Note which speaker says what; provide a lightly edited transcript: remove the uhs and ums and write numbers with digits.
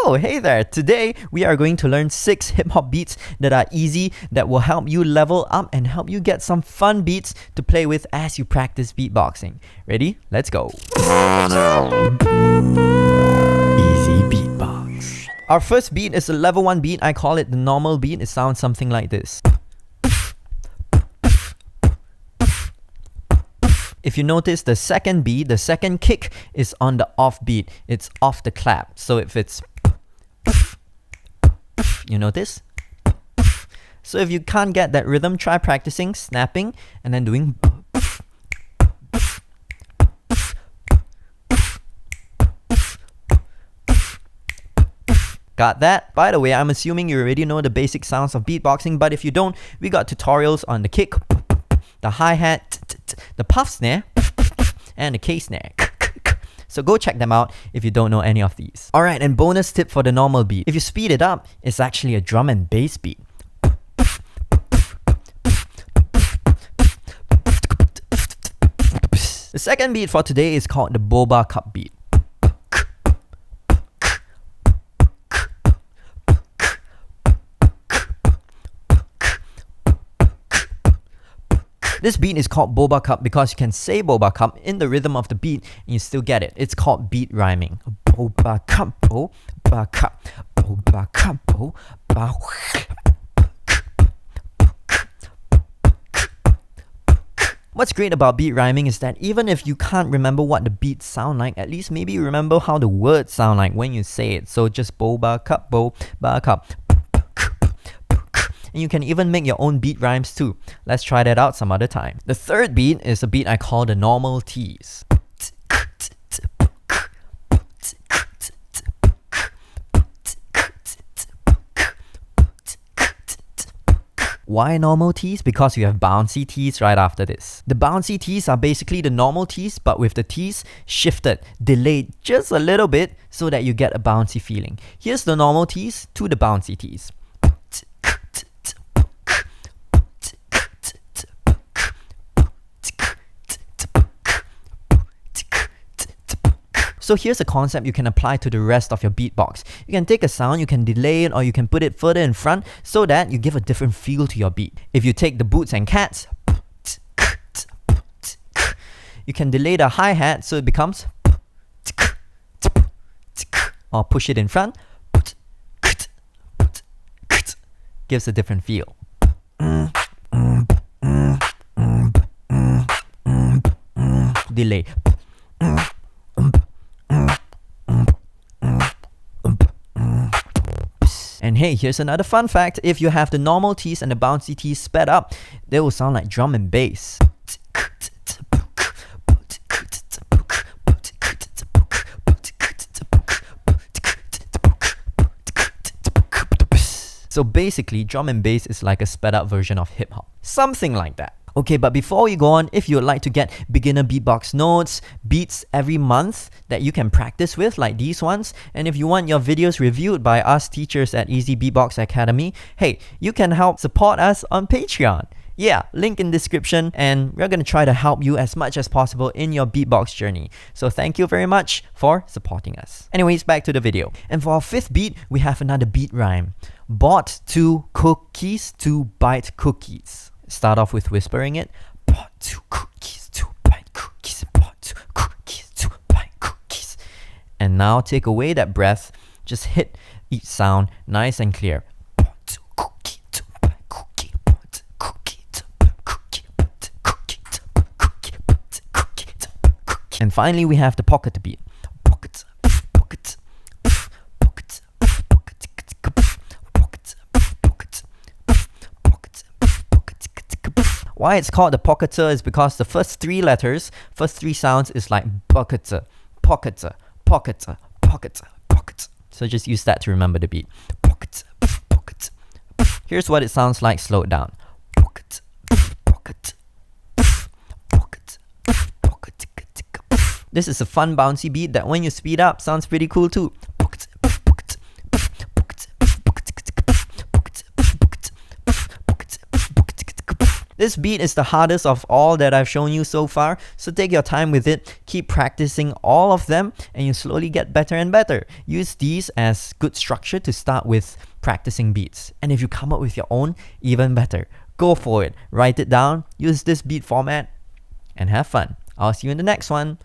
Speaker 1: Oh, hey there! Today, we are going to learn 6 hip-hop beats that are easy, that will help you level up and help you get some fun beats to play with as you practice beatboxing. Ready? Let's go! Easy beatbox. Our first beat is a level 1 beat. I call it the normal beat. It sounds something like this. If you notice the second beat, the second kick is on the off beat. It's off the clap. So if it's, you notice? So if you can't get that rhythm, try practicing snapping and then doing. Got that? By the way, I'm assuming you already know the basic sounds of beatboxing, but if you don't, we got tutorials on the kick, the hi-hat, the puff snare, and the K snare. So go check them out if you don't know any of these. Alright, and bonus tip for the normal beat. If you speed it up, it's actually a drum and bass beat. The second beat for today is called the Boba Cup beat. This beat is called Boba Cup because you can say Boba Cup in the rhythm of the beat and you still get it. It's called beat rhyming. Boba Cup, Boba Cup, Boba Cup, Boba. What's great about beat rhyming is that even if you can't remember what the beats sound like, at least maybe you remember how the words sound like when you say it. So just Boba Cup, Boba Cup. And you can even make your own beat rhymes too. Let's try that out some other time. The third beat is a beat I call the normal tease. Why normal tees? Because you have bouncy tees right after this. The bouncy tees are basically the normal tees, but with the tees shifted, delayed just a little bit so that you get a bouncy feeling. Here's the normal tees to the bouncy tees. So here's a concept you can apply to the rest of your beatbox. You can take a sound, you can delay it, or you can put it further in front so that you give a different feel to your beat. If you take the boots and cats, you can delay the hi-hat so it becomes, or push it in front, gives a different feel. Delay. And hey, here's another fun fact. If you have the normal tees and the bouncy tees sped up, they will sound like drum and bass. So basically, drum and bass is like a sped up version of hip hop. Something like that. Okay, but before we go on, if you would like to get beginner beatbox notes, beats every month that you can practice with, like these ones, and if you want your videos reviewed by us teachers at Easy Beatbox Academy, hey, you can help support us on Patreon. Yeah, link in description, and we're gonna try to help you as much as possible in your beatbox journey. So thank you very much for supporting us. Anyways, back to the video. And for our fifth beat, we have another beat rhyme. Bought 2 cookies to bite cookies. Start off with whispering it. Bought 2 cookies to bite cookies. Bought 2 cookies to bite cookies. And now take away that breath. Just hit each sound nice and clear. Bought 2 cookies to bite cookie. Bought 2 cookies to bite cookie. Bought 2 cookies to bite cookie. Bought 2 cookies to bite cookie. And finally, we have the pocket beat. Pocket, pocket, pocket, pocket, pocket, pocket. Why it's called the pocketer is because the first 3 letters, first 3 sounds is like pocketer, pocketer, pocketer, pocketer, pocketer. So just use that to remember the beat. Pocketer, pocketer. Here's what it sounds like slowed down. Pocket, pocket, pocket, pocket. This is a fun bouncy beat that when you speed up sounds pretty cool too. Pocket, pocket, pocket, pocket, pocket. This beat is the hardest of all that I've shown you so far, so take your time with it. Keep practicing all of them and you slowly get better and better. Use these as good structure to start with practicing beats. And if you come up with your own, even better. Go for it. Write it down, use this beat format, and have fun. I'll see you in the next one.